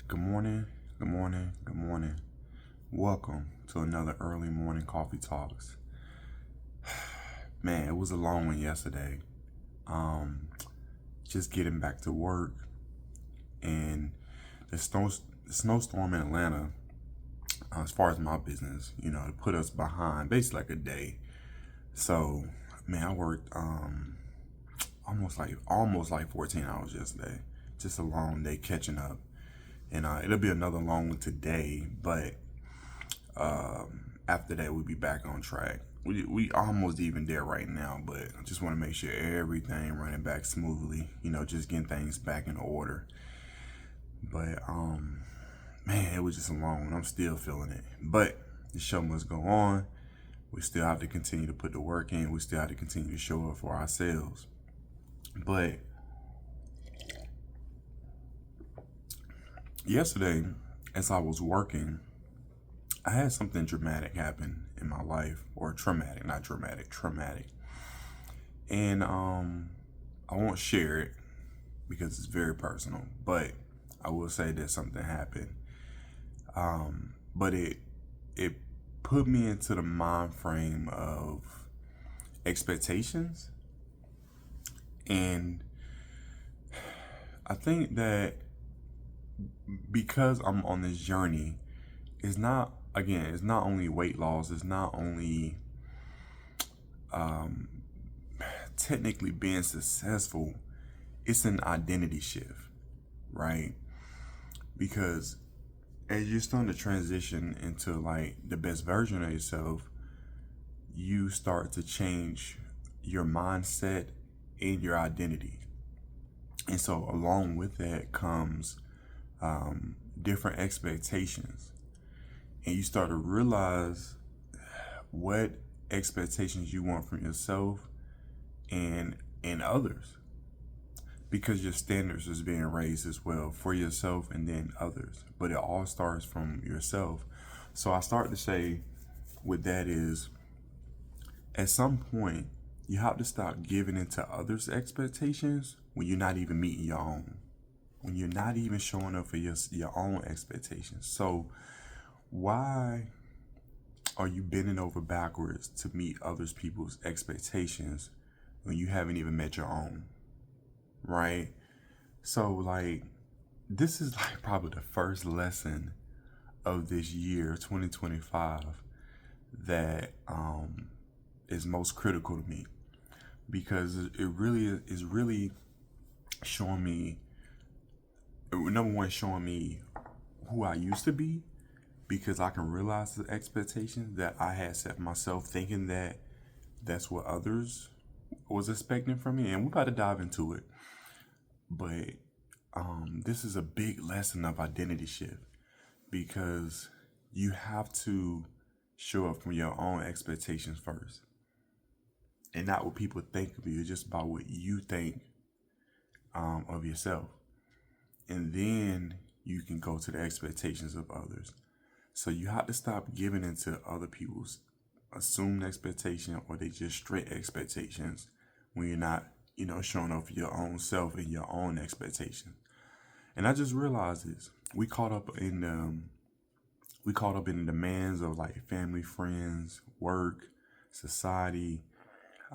Good morning, good morning, good morning. Welcome to another early morning coffee talks. Man, it was a long one yesterday. Um, just getting back to work and the snow, the snowstorm in Atlanta. As far as my business, it put us behind basically like a day. So, man, I worked almost like 14 hours yesterday. Just a long day catching up, and it'll be another long one today. But after that, we'll be back on track. We almost even there right now, but I just want to make sure everything running back smoothly. Just getting things back in order. But man, it was just a long one. I'm still feeling it, but the show must go on. We still have to continue to put the work in. We still have to continue to show up for ourselves. But yesterday, as I was working, I had something dramatic happen in my life, or traumatic, not dramatic, traumatic. And I won't share it because it's very personal, but I will say that something happened. But it put me into the mind frame of expectations, and I think that because I'm on this journey, it's not only weight loss, it's not only technically being successful, it's an identity shift, right? Because as you're starting to transition into like the best version of yourself, you start to change your mindset and your identity. And so along with that comes different expectations. And you start to realize what expectations you want from yourself and others, because your standards is being raised as well for yourself and then others, but it all starts from yourself. So I start to say with that is, at some point you have to stop giving into others' expectations when you're not even meeting your own, when you're not even showing up for your own expectations. So why are you bending over backwards to meet others people's expectations when you haven't even met your own, right? So like, this is like probably the first lesson of this year 2025 that is most critical to me, because it really is really showing me, number one, showing me who I used to be, because I can realize the expectations that I had set for myself, thinking that that's what others was expecting from me. And we're about to dive into it. But this is a big lesson of identity shift, because you have to show up from your own expectations first, and not what people think of you. It's just about what you think of yourself. And then you can go to the expectations of others. So you have to stop giving into other people's assumed expectation, or they just straight expectations, when you're not, showing up for your own self and your own expectations. And I just realized this. We caught up in the demands of like family, friends, work, society,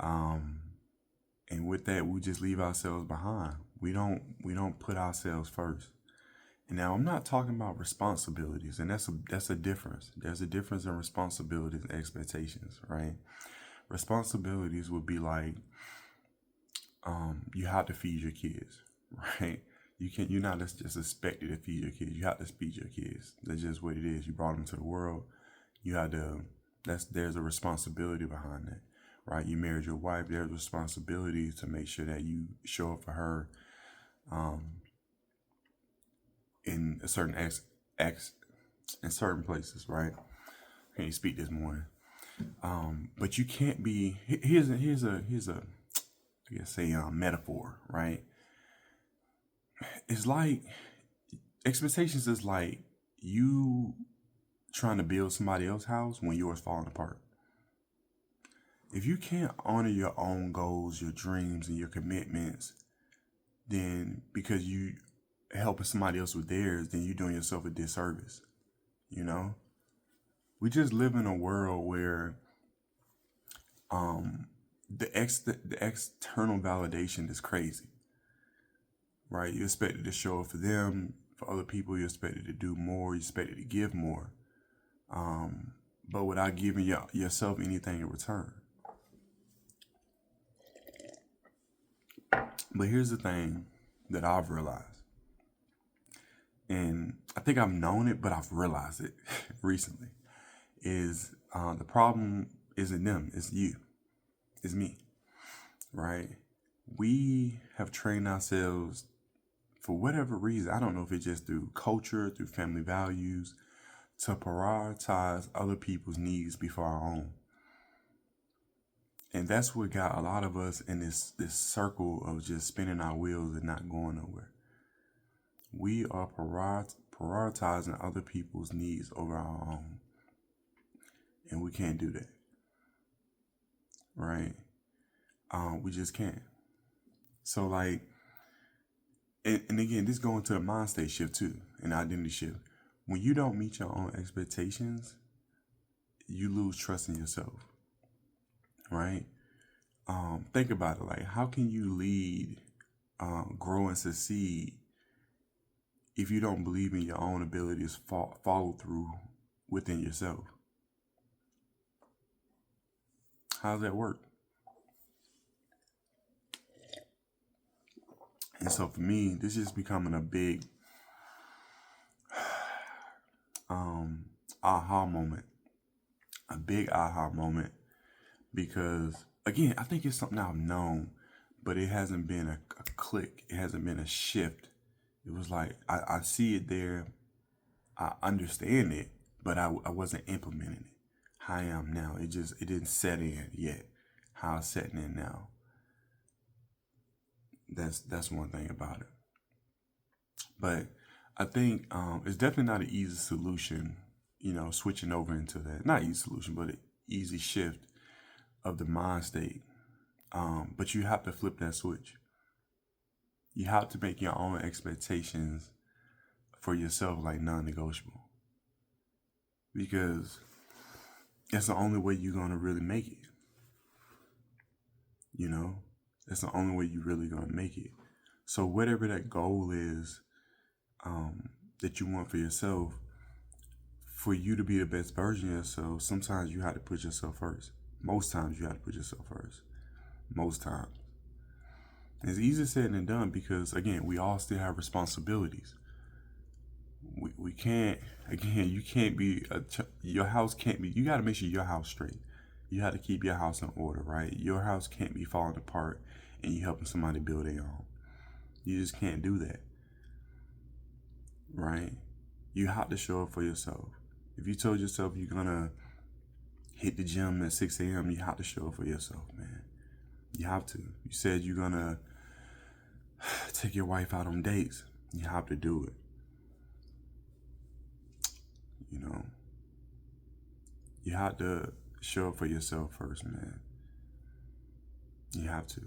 and with that, we just leave ourselves behind. We don't put ourselves first. And now I'm not talking about responsibilities, and that's a difference. There's a difference in responsibilities and expectations, right? Responsibilities would be like, you have to feed your kids, right? You're not just expected to feed your kids. You have to feed your kids. That's just what it is. You brought them to the world. You had to. There's a responsibility behind that, right? You married your wife. There's a responsibility to make sure that you show up for her, in a certain in certain places, right? I can't speak this morning. But you can't be. Here's a I guess a metaphor, right? It's like, expectations is like you trying to build somebody else's house when yours falling apart. If you can't honor your own goals, your dreams, and your commitments, then because helping somebody else with theirs, then you're doing yourself a disservice. You know, we just live in a world where the external validation is crazy, right? You're expected to show up for them, for other people. You're expected to do more. You're expected to give more, but without giving yourself anything in return. But here's the thing that I've realized, and I think I've known it, but I've realized it recently, is the problem isn't them, it's you, it's me, right? We have trained ourselves for whatever reason. I don't know if it's just through culture, through family values, to prioritize other people's needs before our own. And that's what got a lot of us in this circle of just spinning our wheels and not going nowhere. We are prioritizing other people's needs over our own. And we can't do that. Right? We just can't. So like, and again, this going to a mind state shift too, an identity shift. When you don't meet your own expectations, you lose trust in yourself. Right? Think about it. Like, how can you lead, grow, and succeed if you don't believe in your own abilities follow through within yourself? How does that work? And so for me, this is becoming a big aha moment. A big aha moment. Because, again, I think it's something I've known, but it hasn't been a click. It hasn't been a shift. It was like, I see it there. I understand it, but I wasn't implementing it how I am now. It didn't set in yet how it's setting in now. That's one thing about it. But I think it's definitely not an easy solution, switching over into that. Not easy solution, but an easy shift of the mind state. But you have to flip that switch. You have to make your own expectations for yourself like non-negotiable. Because that's the only way you're going to really make it. That's the only way you're really going to make it. So whatever that goal is that you want for yourself, for you to be the best version of yourself, sometimes you have to put yourself first. Most times you have to put yourself first. Most times. It's easier said than done because, again, we all still have responsibilities. We can't, again, you can't be, your house can't be, you got to make sure your house straight. You have to keep your house in order, right? Your house can't be falling apart and you helping somebody build their own. You just can't do that, right? You have to show up for yourself. If you told yourself you're going to hit the gym at 6 a.m., you have to show up for yourself, man. You have to. You said you're going to take your wife out on dates. You have to do it. You have to show up for yourself first, man. You have to.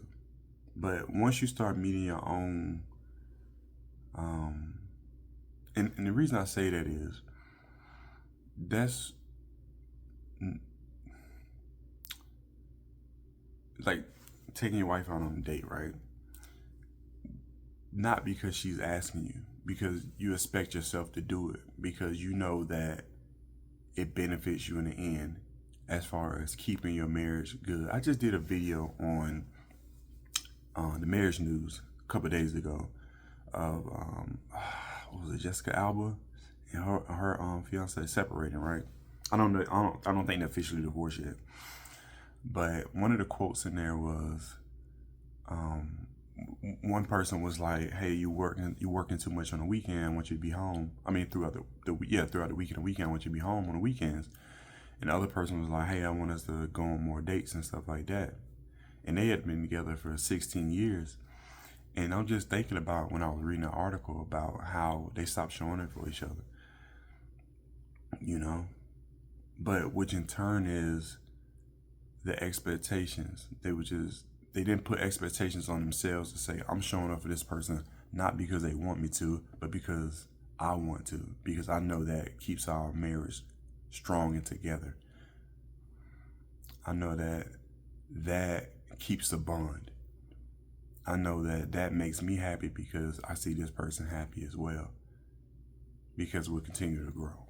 But once you start meeting your own, and the reason I say that is, that's like taking your wife out on a date, right? Not because she's asking you, because you expect yourself to do it, because you know that it benefits you in the end as far as keeping your marriage good. I just did a video on the marriage news a couple of days ago of what was it, Jessica Alba and her fiance separating, right? I don't think they're officially divorced yet. But one of the quotes in there was, one person was like, "Hey, you working too much on the weekend. I want you to be home. I mean, throughout the week and the weekend, I want you to be home on the weekends." And the other person was like, "Hey, I want us to go on more dates and stuff like that." And they had been together for 16 years. And I'm just thinking about when I was reading an article about how they stopped showing it for each other. But which in turn is the expectations. They didn't put expectations on themselves to say, I'm showing up for this person not because they want me to, but because I want to, because I know that keeps our marriage strong and together. I know that keeps the bond. I know that makes me happy because I see this person happy as well, because we'll continue to grow,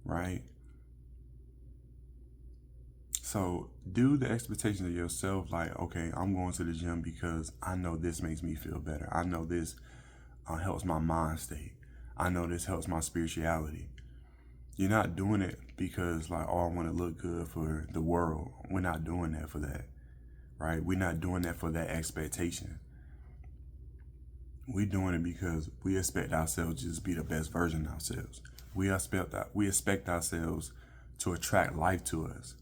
right? So do the expectations of yourself like, okay, I'm going to the gym because I know this makes me feel better. I know this helps my mind state. I know this helps my spirituality. You're not doing it because like, oh, I want to look good for the world. We're not doing that for that, right? We're not doing that for that expectation. We're doing it because we expect ourselves to just be the best version of ourselves. We expect ourselves to attract life to us,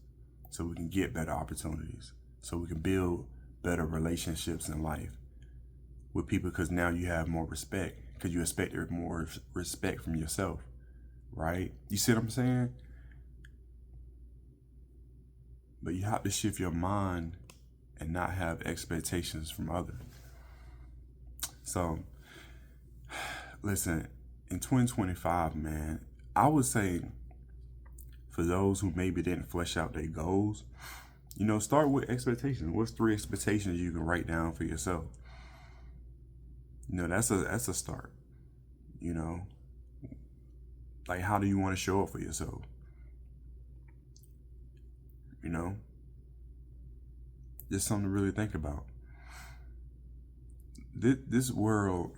so we can get better opportunities, so we can build better relationships in life with people, because now you have more respect, because you expect more respect from yourself, right? You see what I'm saying? But you have to shift your mind and not have expectations from others. So, listen, in 2025, man, I would say for those who maybe didn't flesh out their goals, start with expectations. What's 3 expectations you can write down for yourself? That's a start. Like, how do you want to show up for yourself? Just something to really think about. This world,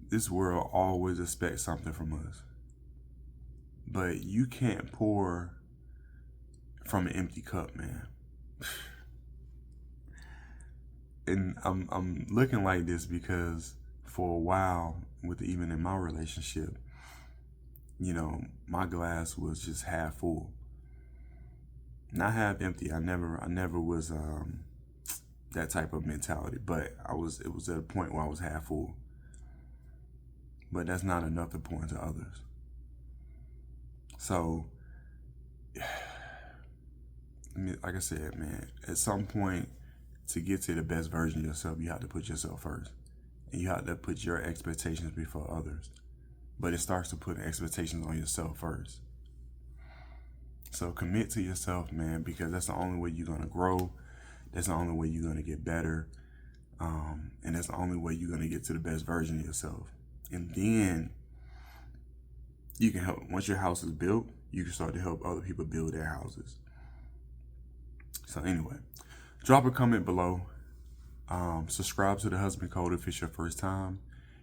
this world always expects something from us, but you can't pour from an empty cup, man. And I'm looking like this because for a while, even in my relationship, my glass was just half full, not half empty. I never was that type of mentality, but it was at a point where I was half full. But that's not enough to pour into others. So, like I said, man, at some point, to get to the best version of yourself, you have to put yourself first. And you have to put your expectations before others. But it starts to put expectations on yourself first. So commit to yourself, man, because that's the only way you're going to grow. That's the only way you're going to get better. And that's the only way you're going to get to the best version of yourself. And then you can help. Once your house is built, you can start to help other people build their houses. So anyway, drop a comment below. Subscribe to the Husband Code if it's your first time.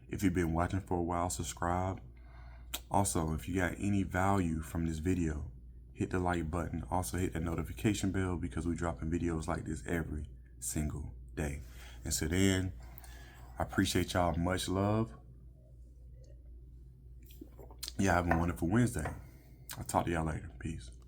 If you've been watching for a while, subscribe. Also, if you got any value from this video, hit the like button. Also hit that notification bell, because we're dropping videos like this every single day. And so then, I appreciate y'all. Much love. Yeah, have a wonderful Wednesday. I'll talk to y'all later. Peace.